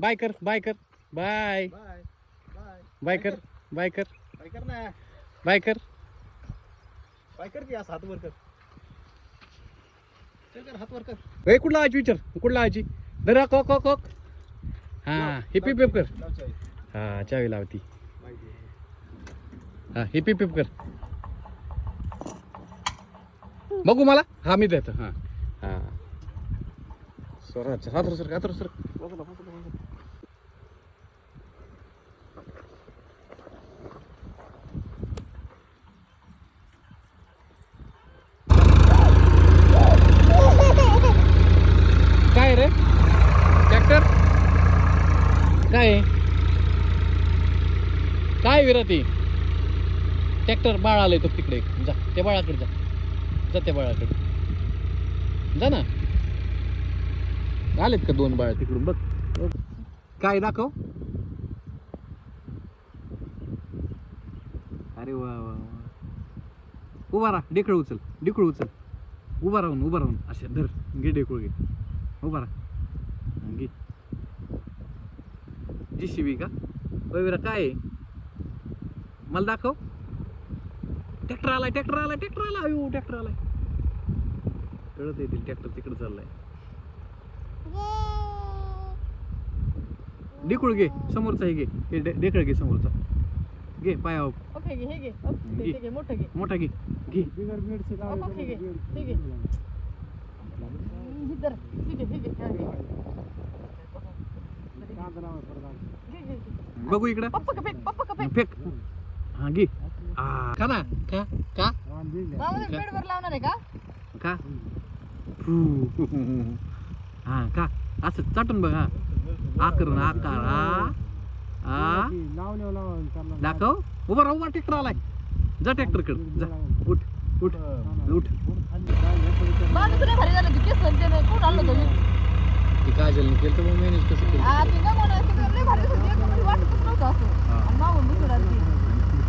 Bye कर bye कर bye bye bye bye कर बाय कर बाय कर ना बाय कर बाय कर की असं हात वर कर चल कर हात वर कर ए कुठला आजी विचार कुठला आजी धरा कॉक कॉक कॉक हा हिप हिप हिप कर लाव चावी. हा चावी लावती माहिती आहे. हा हिप हिप हिप कर बघू मला हा मी देतो हा हा स्वराज हात सर हात सर बघू ना, बघू ना, बघू ना. काय रे ट्रॅक्टर काय आहे? काय विराती ट्रॅक्टर बाळ आलंय तो तिकडे जा त्या बाळाकडे जा जा त्या बाळाकडे जा ना आलेत का दोन बाळ तिकडून बघ बघ. काय दाखव अरे वा वा वा उभा राहा ढेकळ उचल उभा राहून असे धर घे ढेकूळ घे उभा राहा घे JCB का विरा काय आहे? मला दाखव ट्रॅक्टर आलाय अयो ट्रॅक्टर आलाय कळत येतील ट्रॅक्टर तिकडे चाललाय ढेकूळ घे समोरचा हे ढेकळ घे समोरचा घे पायावर ओके घे हे घे ओके घे मोठं घे मोठा घे बिगर बेडचे ओके घे ठीक आहे इधर ठीक आहे घे घे बघू इकडं पप्पा का फेक फेक हा घे का ना का बेडवर लावणार आहे का हा का असं चाटून बघ हा आकर आकार हा दाखव उभा ट्रॅक्टर आलाय जा ट्रॅक्टर कडे जा उठ माझं तुला भारी झालं केस ते नाही कोण आणलं तुम्ही ती काजलने केलं तर मग मॅनेज कसं केलं ते का म्हणा लय भारी होती एकदम मला वाटतच नव्हतं असं आणि मागून दुसरं आली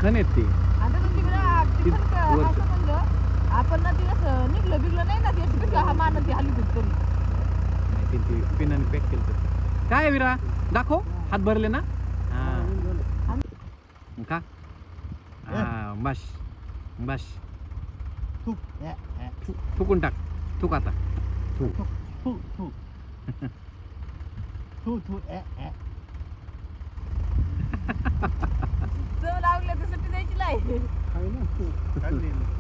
खण आहेत ते आता तर तिकडे असं म्हणलं आपण ना ती असं निघलं बिगलं नाही ना ती अशी कशी हा मानत ती हल्ली तरी नाही ते पिनाने पॅक केलं तर काय विरा दाखव हात भरले ना का बस थुकून टाक थुक आता चव लागले तर सुट्टी द्यायची नाही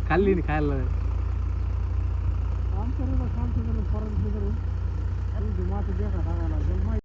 खाल्ली खायला काम करू काम करू परत